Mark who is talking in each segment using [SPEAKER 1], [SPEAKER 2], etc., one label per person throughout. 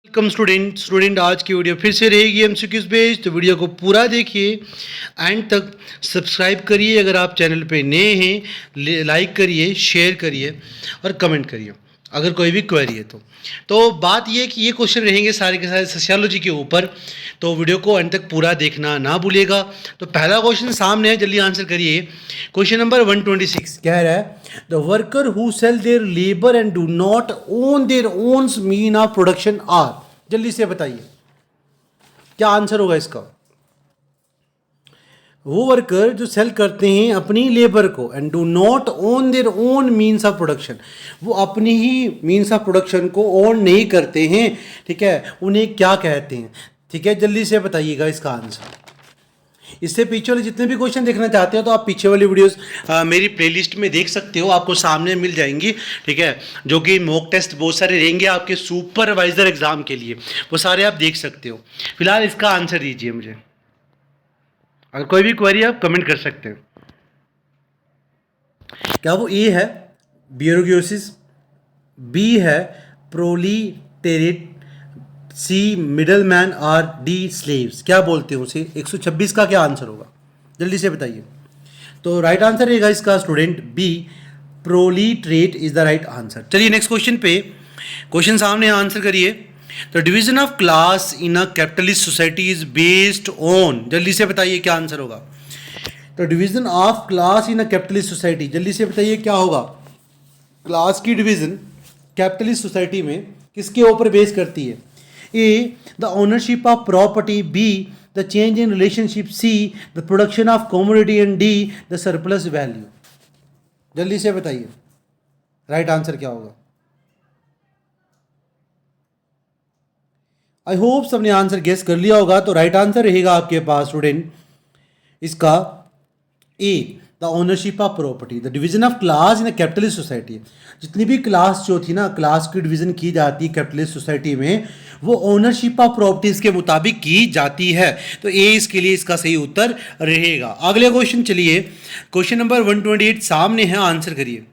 [SPEAKER 1] Welcome student आज की video फिर से रहेगी एमसीक्यूज बेस्ड। तो वीडियो को पूरा देखिए, एंड तक सब्सक्राइब करिए अगर आप चैनल पे नए हैं, लाइक करिए, शेयर करिए और कमेंट करिए अगर कोई भी क्वेरी है तो बात ये कि ये क्वेश्चन रहेंगे सारे के सारे सोशियोलॉजी के ऊपर। तो वीडियो को एंड तक पूरा देखना ना भूलिएगा। तो पहला क्वेश्चन सामने है, जल्दी आंसर करिए। क्वेश्चन नंबर 126 कह रहा है the worker who sell their labour and do not own their owns mean of production are. जल्दी से बताइए क्या आंसर होगा इसका। वो वर्कर जो सेल करते हैं अपनी लेबर को and do not own their own means of production, वो अपनी ही मीन्स ऑफ प्रोडक्शन को ओन नहीं करते हैं, ठीक है, उन्हें क्या कहते हैं। ठीक है, जल्दी से बताइएगा इसका आंसर। इससे पीछे वाले जितने भी क्वेश्चन देखना चाहते हो तो आप पीछे वाली वीडियोस मेरी प्लेलिस्ट में देख सकते हो, आपको सामने मिल जाएंगी। ठीक है, जो कि मॉक टेस्ट बहुत सारे रहेंगे आपके सुपरवाइजर एग्जाम के लिए, वो सारे आप देख सकते हो। फिलहाल इसका आंसर दीजिए मुझे, अगर कोई भी क्वेरी आप कमेंट कर सकते हैं। क्या वो ए है ब्यूरोक्रेसिस, बी है प्रोलीटेरिएट, सी मिडल मैन और डी स्लेव्स? क्या बोलते हैं उसे? 126 का क्या आंसर होगा, जल्दी से बताइए। तो राइट आंसर रहेगा इसका student B, proletariat is the right answer. चलिए नेक्स्ट क्वेश्चन पे, क्वेश्चन सामने आंसर करिए। तो division of class in a capitalist society is based on, जल्दी से बताइए क्या आंसर होगा। तो division of class in a capitalist society, जल्दी से बताइए क्या होगा। क्लास की डिवीजन कैपिटलिस्ट सोसाइटी में किसके ऊपर बेस करती है? A the ownership of property, B the change in relationship, C the production of commodity and D the surplus value. जल्दी से बताइए राइट आंसर क्या होगा। आई होप सबने आंसर गेस कर लिया होगा। तो राइट आंसर रहेगा आपके पास स्टूडेंट इसका A the ownership of property. The division of class in a capitalist society, जितनी भी क्लास जो थी ना, क्लास की डिवीजन की जाती है कैपिटलिस्ट सोसाइटी में, वो ओनरशिप ऑफ प्रॉपर्टीज के मुताबिक की जाती है। तो ए इसके लिए इसका सही उत्तर रहेगा। अगले क्वेश्चन चलिए, क्वेश्चन नंबर 128 सामने है, आंसर करिए।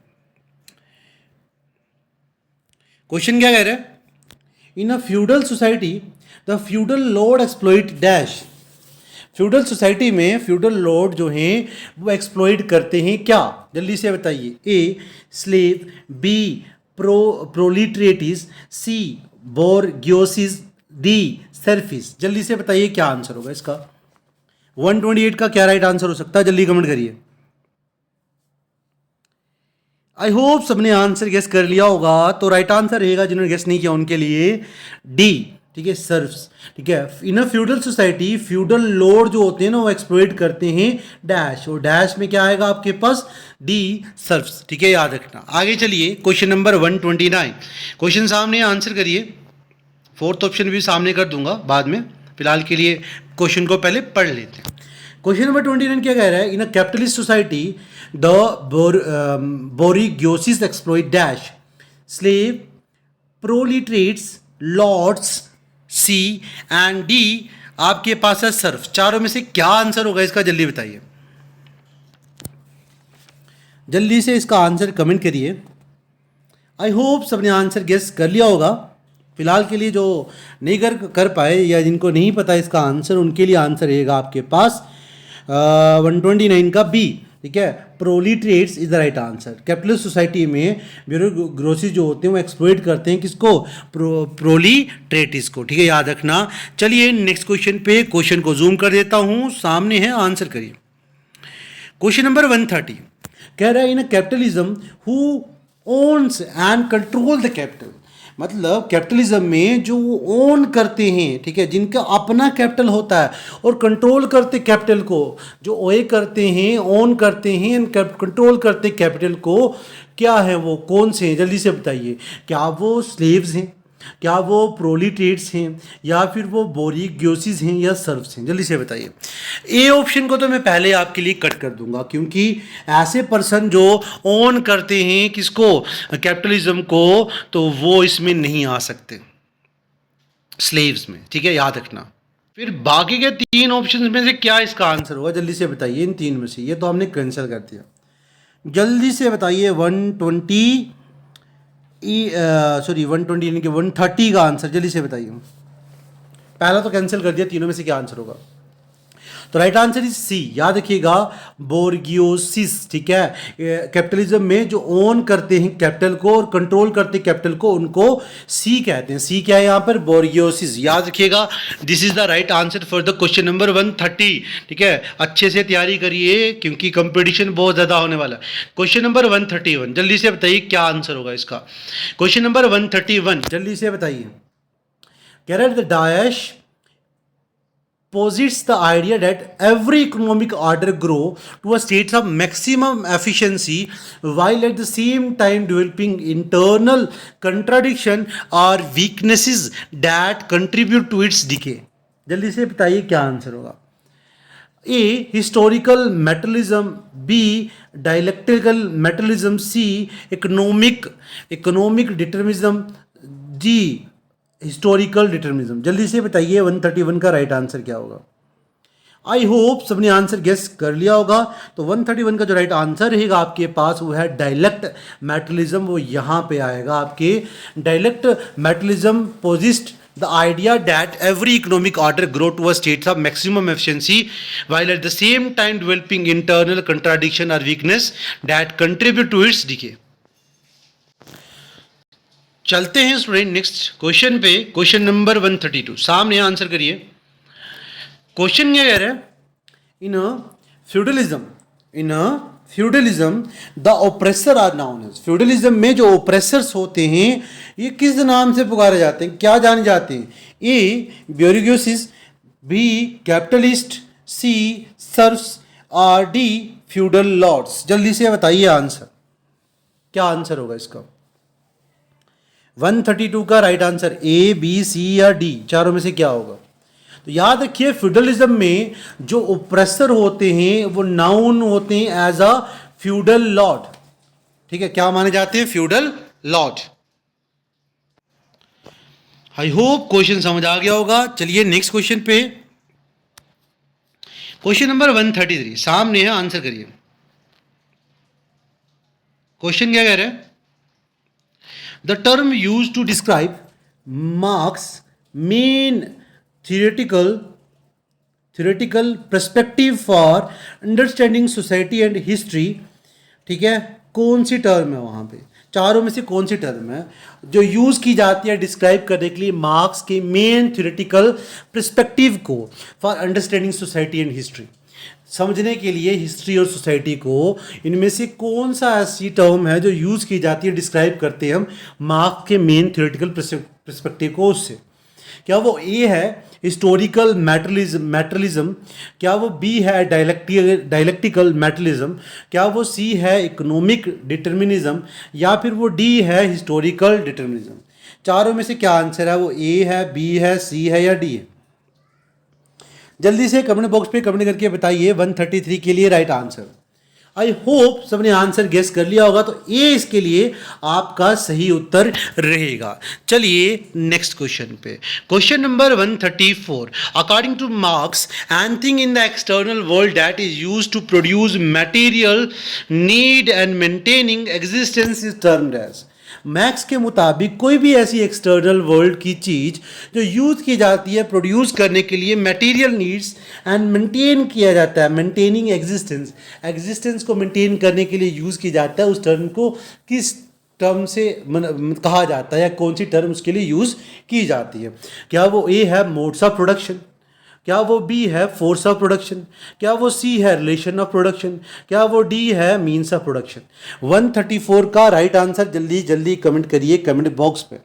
[SPEAKER 1] क्वेश्चन क्या कह रहा है? In a feudal society the feudal lord exploit dash. Feudal society में फ्यूडल लॉर्ड जो हैं वो एक्सप्लॉइट करते हैं क्या? जल्दी से बताइए। A slave, B proletariats, C bourgeoisie, D serfs. जल्दी से बताइए क्या आंसर होगा इसका। 128 का क्या राइट आंसर हो सकता है, जल्दी कमेंट करिए। आई होप सबने आंसर गेस कर लिया होगा। तो राइट आंसर रहेगा, जिन्होंने गेस नहीं किया उनके लिए, डी, ठीक है, सर्फ्स। ठीक है, in a feudal society feudal lord जो होते हैं ना वो एक्सप्लॉइट करते हैं डैश, और डैश में क्या आएगा आपके पास? D serfs. ठीक है, याद रखना। आगे चलिए, क्वेश्चन नंबर 129, क्वेश्चन सामने, आंसर करिए। फोर्थ ऑप्शन भी सामने कर दूंगा बाद में, फिलहाल के लिए क्वेश्चन को पहले पढ़ लेते हैं। क्वेश्चन नंबर 29 क्या कह रहा है? In a capitalist society the bourgeoisie exploit dash, slave, proletariats, lords, C and D आपके पास है सर्फ। चारों में से क्या आंसर होगा इसका, जल्दी बताइए। जल्दी से इसका आंसर कमेंट करिए। आई होप सबने आंसर गेस कर लिया होगा। फिलहाल के लिए जो नहीं कर पाए या जिनको नहीं पता इसका आंसर, उनके लिए आंसर रहेगा आपके पास 129 का बी। ठीक है, proletariats is the right answer. Capitalist society में ब्यूरोक्रेसी जो होते हैं वो एक्सप्लॉइट करते हैं किसको? प्रोलिटरेटिस को। ठीक है, याद रखना। चलिए नेक्स्ट क्वेश्चन पे, क्वेश्चन को जूम कर देता हूं, सामने है, आंसर करिए। क्वेश्चन नंबर 130 कह रहा है in capitalism who owns and control the capital. मतलब कैपिटलिज्म में जो ओन करते हैं, ठीक है, जिनका अपना कैपिटल होता है और कंट्रोल करते कैपिटल को, जो ओए करते हैं, ओन करते हैं, कंट्रोल करते कैपिटल को, क्या है वो, कौन से हैं? जल्दी से बताइए। क्या वो स्लेव्स हैं, क्या वो प्रोलिटेट्स हैं, या फिर वो बोरिग्योसिस हैं, या सर्फ्स हैं? जल्दी से बताइए। ए ऑप्शन को तो मैं पहले आपके लिए कट कर दूंगा, क्योंकि ऐसे पर्सन जो ओन करते हैं किसको? कैपिटलिज्म को, तो वो इसमें नहीं आ सकते, स्लेव्स में। ठीक है, याद रखना। फिर बाकी के तीन ऑप्शन में से क्या इसका आंसर होगा, जल्दी से बताइए। इन तीन में से ये तो हमने कैंसिल कर दिया, जल्दी से बताइए। 128 सॉरी 120 यानी कि 130 का आंसर जल्दी से बताइए। पहला तो कैंसिल कर दिया, तीनों में से क्या आंसर होगा? तो राइट आंसर इज सी। याद रखिएगा बोर्गियोसिस, ठीक है। कैपिटलिज्म में जो ओन करते हैं कैपिटल को और कंट्रोल करते हैं कैपिटल को, उनको सी कहते हैं। सी क्या है यहाँ पर? बोर्गियोसिस। याद रखिएगा this is the right answer for the question number 130, ठीक है। अच्छे से तैयारी करिए क्योंकि कंपटीशन बहुत ज़्यादा होने वाला है। क्वेश्चन नंबर 131 जल्दी से बताइए क्या आंसर होगा इसका। क्वेश्चन नंबर 131 जल्दी से बताइए। कह रहे the dash posits the idea that every economic order grow to a state of maximum efficiency while at the same time developing internal contradiction or weaknesses that contribute to its decay। जल्दी से बताइए क्या answer होगा। A historical materialism, B dialectical materialism, C economic determinism, D historical determinism. जल्दी से बताइए 131 का right answer क्या होगा। आई होप सबने आंसर गेस कर लिया होगा। तो 131 का जो राइट आंसर रहेगा आपके पास वो है डायलेक्ट मेटलिज्म। वो यहाँ पे आएगा आपके। Dialectical materialism posits the idea that every economic order grow to a state of maximum efficiency while at the same time developing internal contradiction or weakness that contribute to its decay। चलते हैं student next question पे। Question number 132 सामने answer करिए। Question क्या कह रहा है? In feudalism the oppressor are known as. Feudalism में जो ओप्रेसर्स होते हैं ये किस नाम से पुकारे जाते हैं, क्या जाने जाते हैं? ए ब्यूरोक्रेसिस, बी कैपिटलिस्ट, सी सर्फ्स और डी फ्यूडल लॉर्ड्स। जल्दी से बताइए आंसर क्या आंसर होगा इसका। 132 का राइट आंसर ए, बी, सी या डी, चारों में से क्या होगा? तो याद रखिए फ्यूडलिज्म में जो ओप्रेसर होते हैं वो नाउन होते हैं एज अ फ्यूडल लॉर्ड, ठीक है। क्या माने जाते हैं? Feudal Lord. I hope question समझ आ गया होगा। चलिए नेक्स्ट क्वेश्चन पे। क्वेश्चन नंबर 133 सामने है, आंसर करिए। क्वेश्चन क्या कह रहे हैं? The term used to describe Marx's main theoretical perspective for understanding society and history, ठीक है, कौन सी टर्म है वहाँ पे? चारों में से कौन सी टर्म है जो यूज़ की जाती है डिस्क्राइब करने के लिए मार्क्स के मेन थ्योरेटिकल पर्सपेक्टिव को for understanding society and history? समझने के लिए हिस्ट्री और सोसाइटी को इनमें से कौन सा ऐसी टर्म है जो यूज़ की जाती है डिस्क्राइब करते हैं हम मार्क्स के मेन थ्योरेटिकल पर्सपेक्टिव को? उससे क्या वो ए है हिस्टोरिकल मैटरलिज्म, क्या वो बी है डायलेक्टिकल मैटरलिज्म, क्या वो सी है इकोनॉमिक डिटर्मिनिज्म, या फिर वो डी है हिस्टोरिकल डिटर्मिनिज्म? चारों में से क्या आंसर है? वो ए है, बी है, सी है या डी है? जल्दी से कमेंट बॉक्स पे कमेंट करके बताइए 133 के लिए राइट आंसर। आई होप सबने आंसर गेस कर लिया होगा, तो ये इसके लिए आपका सही उत्तर रहेगा। चलिए नेक्स्ट क्वेश्चन पे। Question number 134 according to Marx anything in the external world that is used to produce material need and maintaining existence is termed as. Marx के मुताबिक कोई भी ऐसी एक्सटर्नल वर्ल्ड की चीज़ जो यूज़ की जाती है प्रोड्यूस करने के लिए मटेरियल नीड्स एंड मेंटेन किया जाता है, मेंटेनिंग एग्जिस्टेंस को मेंटेन करने के लिए यूज़ की जाता है, उस टर्म को किस टर्म से कहा जाता है या कौन सी टर्म उसके लिए यूज़ की जाती है? क्या वो ए है मोड्स ऑफ प्रोडक्शन, क्या वो बी है फोर्स ऑफ प्रोडक्शन, क्या वो सी है रिलेशन ऑफ प्रोडक्शन, क्या वो डी है मीन्स ऑफ प्रोडक्शन? 134 का राइट आंसर जल्दी जल्दी कमेंट करिए कमेंट बॉक्स पे।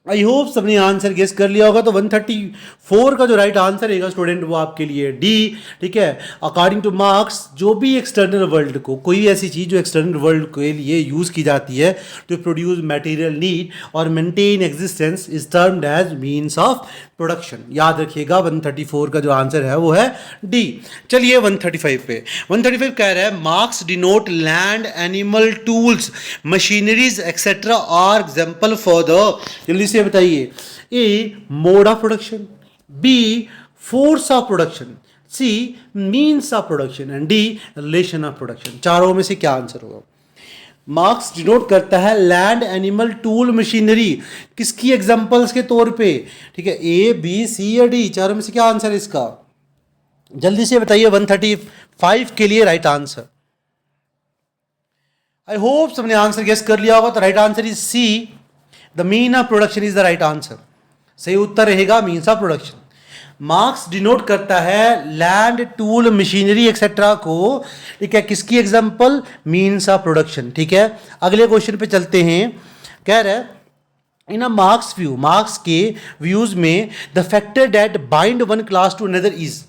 [SPEAKER 1] आई होप सबने आंसर गेस कर लिया होगा। तो 134 का जो राइट आंसर रहेगा स्टूडेंट वो आपके लिए डी, ठीक है। अकॉर्डिंग टू मार्क्स जो भी एक्सटर्नल वर्ल्ड को, कोई भी ऐसी चीज़ जो एक्सटर्नल वर्ल्ड के लिए यूज़ की जाती है टू प्रोड्यूस मटेरियल नीड और maintain existence is termed as means of production. याद रखिएगा 134 का जो आंसर है वो है डी। चलिए 135 पे। 135 कह रहा है Marx denote land animal tools machineries etcetera are example for the, जल्दी से बताइए। A mode of production, B force of production, C means of production and D relation of production. चारों में से क्या आंसर होगा? मार्क्स डिनोट करता है लैंड, एनिमल, टूल, मशीनरी, किसकी एग्जांपल्स के तौर पे? ठीक है, ए, बी, सी या डी, चारों में से क्या आंसर है इसका? जल्दी से बताइए। 135 के लिए राइट आंसर। आई होप सबने आंसर गेस कर लिया होगा। तो right answer is C, the mean of production is the right answer. सही उत्तर रहेगा means of production. Marx denote करता है लैंड, टूल, मशीनरी एक्सेट्रा को, ठीक है, किसकी एग्जांपल? Means of production. ठीक है, अगले क्वेश्चन पे चलते हैं। कह रहा है in a Marx view, Marx के व्यूज में the factor that bind one class to another is.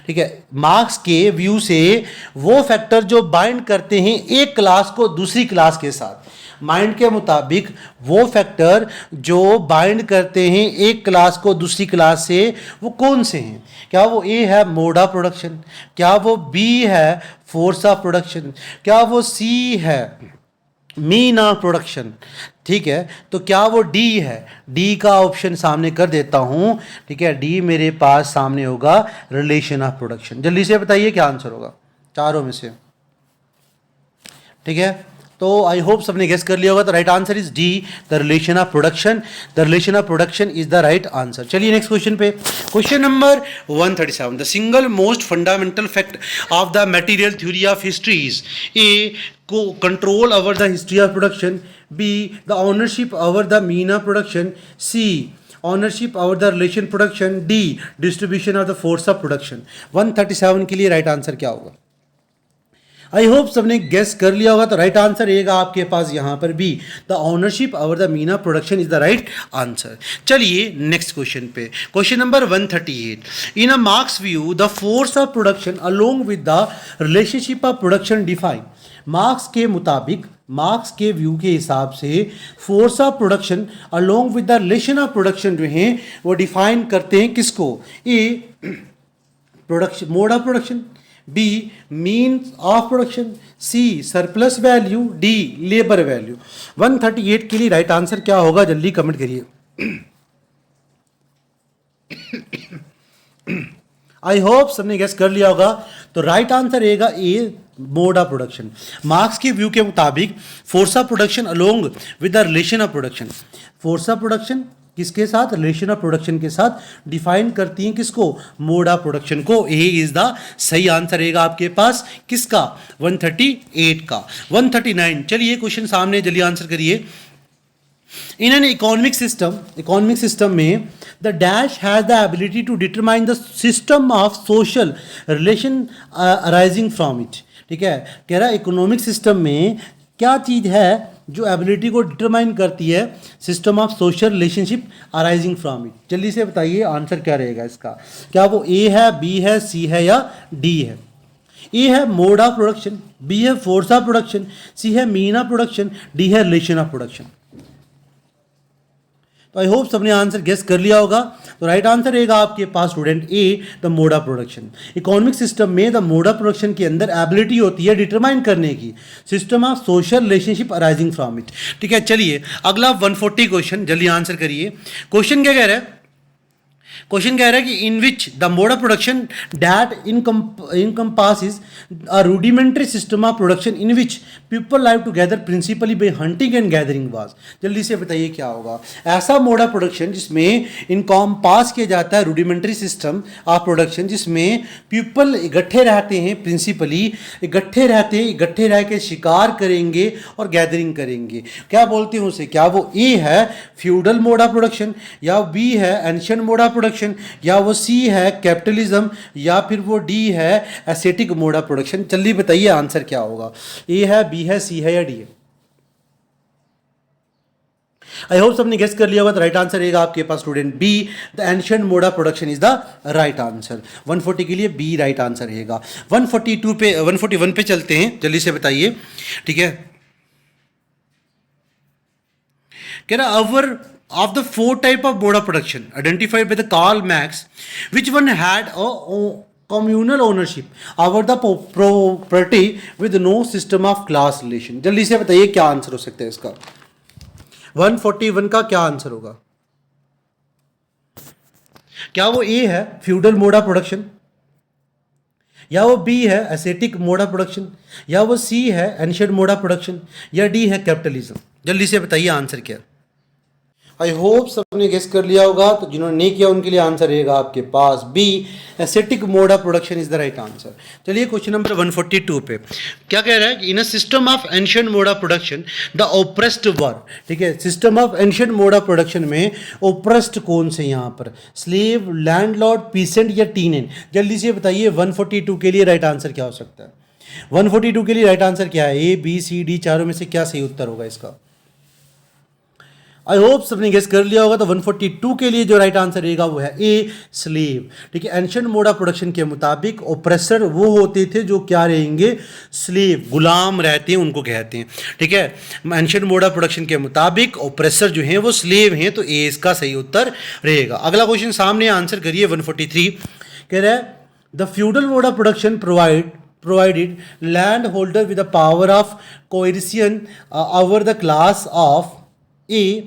[SPEAKER 1] ठीक है, मार्क्स के व्यू से वो फैक्टर जो बाइंड करते हैं एक क्लास को दूसरी क्लास के साथ। माइंड के मुताबिक वो फैक्टर जो बाइंड करते हैं एक क्लास को दूसरी क्लास से, वो कौन से हैं? क्या वो ए है मोड ऑफ प्रोडक्शन? क्या वो बी है फोर्स ऑफ प्रोडक्शन? क्या वो सी है मीन ऑफ प्रोडक्शन? ठीक है, तो क्या वो डी है? डी का ऑप्शन सामने कर देता हूं। ठीक है, डी मेरे पास सामने होगा रिलेशन ऑफ प्रोडक्शन। जल्दी से बताइए क्या आंसर होगा चारों में से। ठीक है, तो आई होप सबने गेस कर लिया होगा। तो right answer is D, the relation of production. The relation of production is the right answer. चलिए नेक्स्ट क्वेश्चन पे। Question number 137, the single most fundamental fact of the material theory of history is A को control over the history of production, B the ownership over the mean of production, C ownership over the relation production, D distribution of the force of production. 137 के लिए right answer क्या होगा? I hope सबने guess कर लिया होगा। तो right answer रहेगा आपके पास यहां पर भी, the ownership over the mean of production is the right answer. चलिए नेक्स्ट क्वेश्चन पे। Question number 138, in a Marx view the force of production along with the relationship of production define. Marx के मुताबिक, Marx के view के हिसाब से force of production along with the relation of production जो है वो डिफाइन करते हैं किसको? A production mode of production, B means of production, C surplus value, D labour value. 138 के लिए राइट आंसर क्या होगा? जल्दी कमेंट करिए। आई होप सबने गेस कर लिया होगा। तो राइट आंसर रहेगा ए मोड ऑफ प्रोडक्शन। मार्क्स के व्यू के मुताबिक force of production along with the relation of production, force of production किसके साथ? रिलेशन ऑफ प्रोडक्शन के साथ डिफाइन करती हैं किसको? मोड ऑफ प्रोडक्शन को। ए इज द सही आंसर रहेगा आपके पास किसका? 138 का। 139, चलिए क्वेश्चन सामने, जल्दी आंसर करिए। इन एन इकोनॉमिक सिस्टम में the dash has the ability to determine the system of social relation arising from it. ठीक है, कह रहा है इकोनॉमिक सिस्टम में क्या चीज़ है जो एबिलिटी को डिटरमाइन करती है? System of social relationship arising from it. जल्दी से बताइए आंसर क्या रहेगा इसका? क्या वो ए है, बी है, सी है या डी है? ए है मोड ऑफ प्रोडक्शन, बी है फोर्स ऑफ प्रोडक्शन, सी है मीन ऑफ प्रोडक्शन, डी है रिलेशन ऑफ प्रोडक्शन। तो आई होप सबने आंसर गेस कर लिया होगा। तो राइट आंसर रहेगा आपके पास student A, the mode of production. Economic system में द मोड ऑफ प्रोडक्शन के अंदर एबिलिटी होती है डिटरमाइन करने की system of social relationship arising from it. ठीक है, चलिए अगला 140 क्वेश्चन, जल्दी आंसर करिए। क्वेश्चन क्या कह रहा है? क्वेश्चन कह रहा है कि in which the mode of production that encompasses a rudimentary system of production in which people live together principally by hunting and gathering was. जल्दी से बताइए क्या होगा? ऐसा मोड ऑफ प्रोडक्शन जिसमें इनकम्पास किया जाता है रूडिमेंट्री सिस्टम ऑफ प्रोडक्शन, जिसमें पीपल इकट्ठे रहते हैं, प्रिंसिपली इकट्ठे रहते हैं, इकट्ठे रह के शिकार करेंगे और गैदरिंग करेंगे। क्या बोलते हैं उसे? क्या वो ए है फ्यूडल मोड ऑफ प्रोडक्शन, या बी है एंशिएंट मोड ऑफ प्रोडक्शन, या वो सी है कैपिटलिज्म, या फिर वो डी है एस्थेटिक मोड ऑफ प्रोडक्शन? जल्दी बताइए आंसर क्या होगा? ए है, बी है, सी है या डी है? आई होप सबने गेस कर लिया होगा। तो राइट आंसर रहेगा आपके पास student B, the ancient mode of production is the right answer. 140 के लिए बी राइट आंसर रहेगा। 142 पे 141 पे चलते हैं, जल्दी से बताइए। ठीक है, कह रहा अवर of the four type of mode of production identified by the Karl Marx, which one had a communal ownership over the property with no system of class relation? जल्दी से बताइए क्या आंसर हो सकता है इसका? 141 का क्या आंसर होगा? क्या वो ए है फ्यूडल मोड ऑफ प्रोडक्शन, या वो बी है एसेटिक मोड ऑफ प्रोडक्शन, या वो सी है एंशिएंट मोड ऑफ प्रोडक्शन, या डी है कैपिटलिज्म। जल्दी से बताइए आंसर क्या। आई होप सबने गेस कर लिया होगा, तो जिन्होंने नहीं किया उनके लिए आंसर रहेगा आपके पास B, Asiatic mode of production is the right answer. चलिए क्वेश्चन नंबर 142 पे क्या कह रहा है कि in a system of ancient mode of production the oppressed were, ठीक है, system of ancient mode of production में ओप्रेस्ड कौन से यहाँ पर, स्लेव, लैंडलॉर्ड, पीसेंट या टीनेन। जल्दी से बताइए 142 के लिए राइट आंसर क्या हो सकता है। 142 के लिए राइट आंसर क्या है, ए बी सी डी, चारों में से क्या सही उत्तर होगा इसका। आई होप सबने गेस कर लिया होगा, तो 142 के लिए जो राइट आंसर रहेगा वो है ए, स्लेव। ठीक है, एंशिएंट मोड ऑफ प्रोडक्शन के मुताबिक ओप्रेसर वो होते थे जो क्या रहेंगे, स्लेव, गुलाम रहते हैं उनको कहते हैं। ठीक है, एंशिएंट मोड ऑफ प्रोडक्शन के मुताबिक ओप्रेसर जो हैं वो स्लेव हैं, तो ए इसका सही उत्तर रहेगा। अगला क्वेश्चन सामने आंसर करिए 143 कह रहा है the feudal mode of production provided landholder with the power of coercion over the class of A.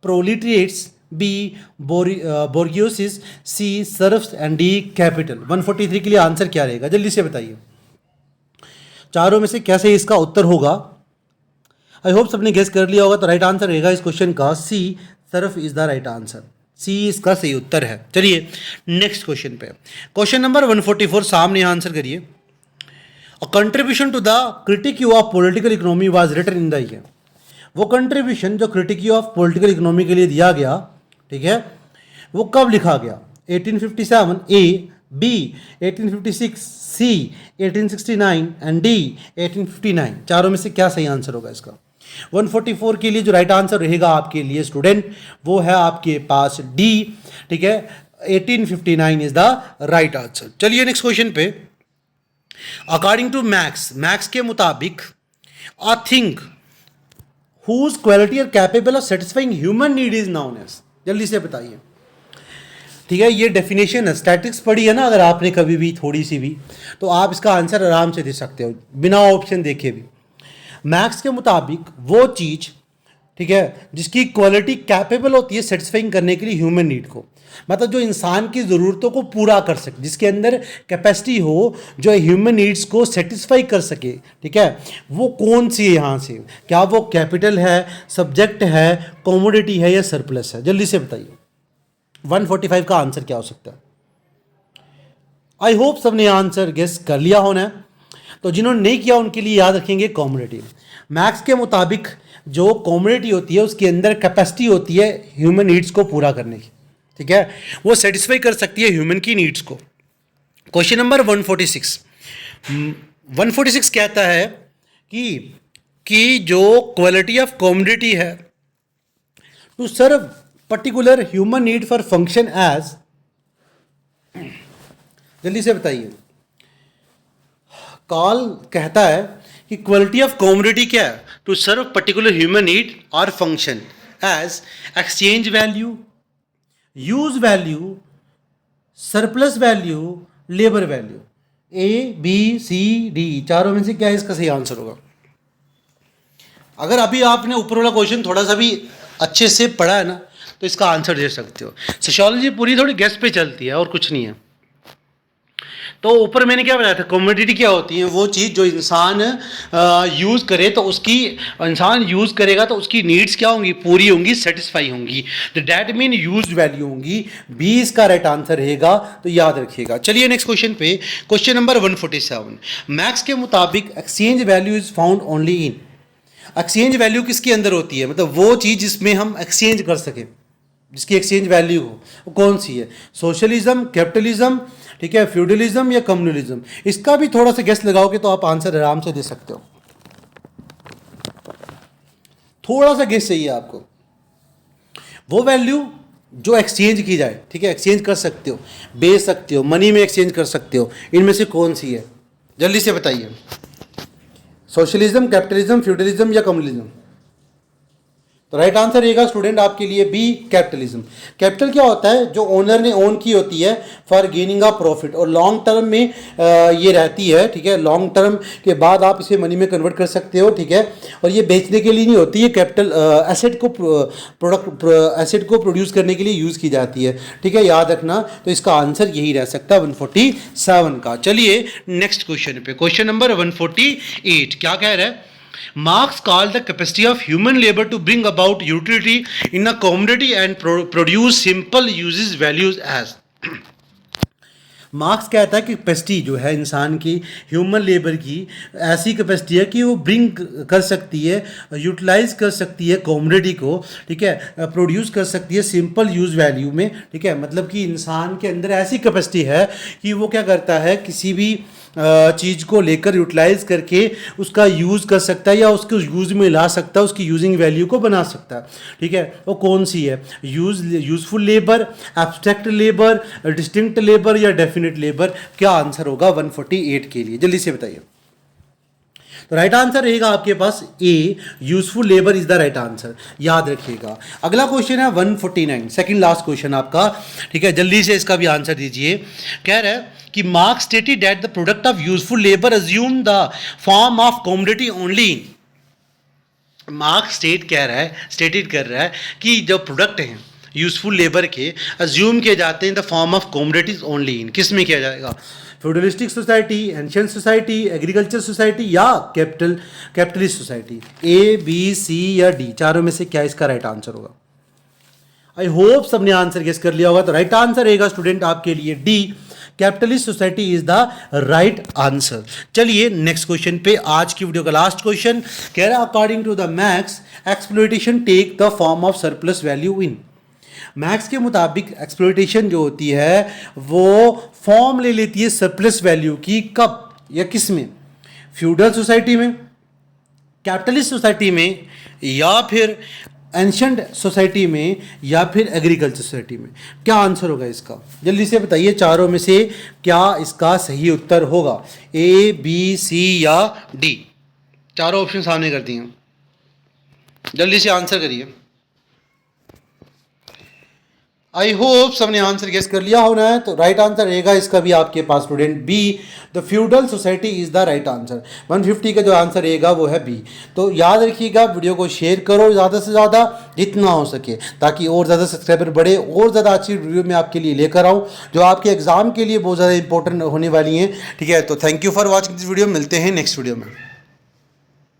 [SPEAKER 1] proletariats, B. bourgeoisie, C. serfs and D. capital। 143 के लिए आंसर क्या रहेगा, जल्दी से बताइए। चारों में से कैसे इसका उत्तर होगा। आई होप सबने गेस कर लिया होगा, तो राइट आंसर रहेगा इस क्वेश्चन का C, serf is the right answer. C इसका सही उत्तर है। चलिए नेक्स्ट क्वेश्चन पे, क्वेश्चन नंबर 144 सामने आंसर करिए। A contribution to the critique of political economy was written in the year। वो कंट्रीब्यूशन जो क्रिटिक ऑफ पॉलिटिकल इकोनॉमी के लिए दिया गया, ठीक है, वो कब लिखा गया, 1857 ए, बी 1856, सी 1869 एंड डी 1859। चारों में से क्या सही आंसर होगा इसका। 144 के लिए जो राइट आंसर रहेगा आपके लिए स्टूडेंट वो है आपके पास डी, ठीक है, 1859 इज द राइट आंसर। चलिए नेक्स्ट क्वेश्चन पे, अकॉर्डिंग टू मैक्स के मुताबिक a thing whose quality are capable of satisfying human need is known as। जल्दी से बताइए। ठीक है, ये डेफिनेशन है, स्टैटिक्स पढ़ी है ना अगर आपने कभी भी थोड़ी सी भी, तो आप इसका आंसर आराम से दे सकते हो बिना ऑप्शन देखे भी। मैक्स के मुताबिक वो चीज़, ठीक है, जिसकी क्वालिटी कैपेबल होती है सेटिस्फाइंग करने के लिए ह्यूमन नीड को, मतलब जो इंसान की ज़रूरतों को पूरा कर सके, जिसके अंदर कैपेसिटी हो जो ह्यूमन नीड्स को सेटिस्फाई कर सके, ठीक है, वो कौन सी है यहाँ से, क्या वो कैपिटल है, सब्जेक्ट है, कॉमोडिटी है या सरप्लस है। जल्दी से बताइए 145 का आंसर क्या हो सकता है। आई होप सबने आंसर गेस कर लिया होना है, तो जिन्होंने नहीं किया उनके लिए याद रखेंगे कॉमोडिटी। मैक्स के मुताबिक जो कॉमोडिटी होती है उसके अंदर कैपेसिटी होती है ह्यूमन नीड्स को पूरा करने की, ठीक है, वो सेटिस्फाई कर सकती है ह्यूमन की नीड्स को। क्वेश्चन नंबर 146 कहता है कि जो क्वालिटी ऑफ कॉमोडिटी है to serve particular human need for function as, जल्दी से बताइए। कॉल कहता है कि क्वालिटी ऑफ कॉमोडिटी क्या है, to serve particular human need और function as exchange value, use value, surplus value, labour value. A B C D, चारों में से क्या इसका सही आंसर होगा। अगर अभी आपने ऊपर वाला क्वेश्चन थोड़ा सा भी अच्छे से पढ़ा है ना तो इसका आंसर दे सकते हो। सोशियोलॉजी पूरी थोड़ी गेस पे चलती है और कुछ नहीं है। तो ऊपर मैंने क्या बताया था, कमोडिटी क्या होती है, वो चीज़ जो इंसान यूज़ करे तो उसकी, इंसान यूज़ करेगा तो उसकी नीड्स क्या होंगी, पूरी होंगी, सेटिस्फाई होंगी, तो डैट मीन यूज वैल्यू होंगी। 20 का राइट आंसर रहेगा, तो याद रखिएगा। चलिए नेक्स्ट क्वेश्चन पे, क्वेश्चन नंबर 147। मैक्स के मुताबिक exchange value is found only in, exchange value किसके अंदर होती है, मतलब वो चीज़ जिसमें हम एक्सचेंज कर सकें, जिसकी एक्सचेंज वैल्यू हो, वो कौन सी है, सोशलिज्म, कैपिटलिज्म, ठीक है, फ्यूडलिज्म या कम्युनलिज्म। इसका भी थोड़ा सा गेस लगाओगे तो आप आंसर आराम से दे सकते हो। थोड़ा सा गेस चाहिए आपको। वो वैल्यू जो एक्सचेंज की जाए, ठीक है, एक्सचेंज कर सकते हो, बेच सकते हो, मनी में एक्सचेंज कर सकते हो, इनमें से कौन सी है, जल्दी से बताइए। सोशलिज्म, कैपिटलिज्म, फ्यूडलिज्म या कम्युनलिज्म। तो राइट आंसर रहेगा स्टूडेंट आपके लिए बी, कैपिटलिज्म। कैपिटल क्या होता है? जो ओनर ने ओन की होती है फॉर गेनिंग अ प्रॉफिट, और लॉन्ग टर्म में ये रहती है, ठीक है। लॉन्ग टर्म के बाद आप इसे मनी में कन्वर्ट कर सकते हो, ठीक है। और ये बेचने के लिए नहीं होती है, कैपिटल एसेट को एसेट को प्रोड्यूस करने के लिए यूज़ की जाती है, ठीक है, याद रखना। तो इसका आंसर यही रह सकता है 147 का। चलिए नेक्स्ट क्वेश्चन पे, क्वेश्चन नंबर 148 क्या कह रहा है? Marx called the capacity of human labor to bring about utility in a commodity and produce simple uses values as। Marks कहता है कि कैपेसिटी जो है इंसान की, ह्यूमन लेबर की, ऐसी कैपेसिटी है कि वो ब्रिंग कर सकती है, यूटिलाइज कर सकती है कॉमोडिटी को, ठीक है, प्रोड्यूस कर सकती है सिंपल यूज़ वैल्यू में, ठीक है। मतलब कि इंसान के अंदर ऐसी कैपेसिटी है कि वो क्या करता है, किसी भी चीज़ को लेकर यूटिलाइज करके उसका यूज़ कर सकता है या उसको यूज़ में ला सकता है, उसकी यूजिंग वैल्यू को बना सकता है, ठीक है। वो कौन सी है? Useful labour, abstract labour, distinct labour या डेफिनेट लेबर? क्या आंसर होगा 148 के लिए? जल्दी से बताइए। तो राइट आंसर रहेगा आपके पास A, useful labour is the right answer, याद रखिएगा। अगला क्वेश्चन है 149, सेकंड लास्ट क्वेश्चन आपका, ठीक है। जल्दी से इसका भी आंसर दीजिए। कह रहा है कि marks stated that the product of useful labour assume the form of commodity only. Marks stated कर रहा है कि जो प्रोडक्ट हैं यूजफुल लेबर के अज्यूम किए जाते हैं the form of commodities only in, किस में किया जाएगा? Feudalistic society, ancient society, agriculture society या कैपिटलिस्ट सोसाइटी? ए, बी, सी या डी, चारों में से क्या इसका राइट आंसर होगा? आई होप सबने आंसर गेस कर लिया होगा। तो राइट आंसर रहेगा स्टूडेंट आपके लिए D, capitalist society is the right answer. चलिए नेक्स्ट क्वेश्चन पे, आज की वीडियो का लास्ट क्वेश्चन कह रहा है according to the Marx exploitation take the form of surplus value in. Marx के मुताबिक एक्सप्लॉइटेशन जो होती है वो फॉर्म ले लेती है सरप्लस वैल्यू की, कब या किस में? फ्यूडल सोसाइटी में, कैपिटलिस्ट सोसाइटी में, या फिर एंशंट सोसाइटी में, या फिर एग्रीकल्चर सोसाइटी में? क्या आंसर होगा इसका? जल्दी से बताइए, चारों में से क्या इसका सही उत्तर होगा? ए, बी, सी या डी? चारों ऑप्शन सामने कर दिए, जल्दी से आंसर करिए। आई होप सबने आंसर गेस कर लिया होना है। तो राइट आंसर रहेगा इसका भी आपके पास student B, the feudal society is the right answer. 150 का जो आंसर रहेगा वो है बी। तो याद रखिएगा, वीडियो को शेयर करो ज़्यादा से ज़्यादा जितना हो सके, ताकि और ज़्यादा सब्सक्राइबर बढ़े, और ज़्यादा अच्छी वीडियो मैं आपके लिए लेकर आऊँ जो आपके एग्जाम के लिए बहुत ज़्यादा इंपॉर्टेंट होने वाली हैं, ठीक है। तो thank you for watching this video, मिलते हैं नेक्स्ट वीडियो में।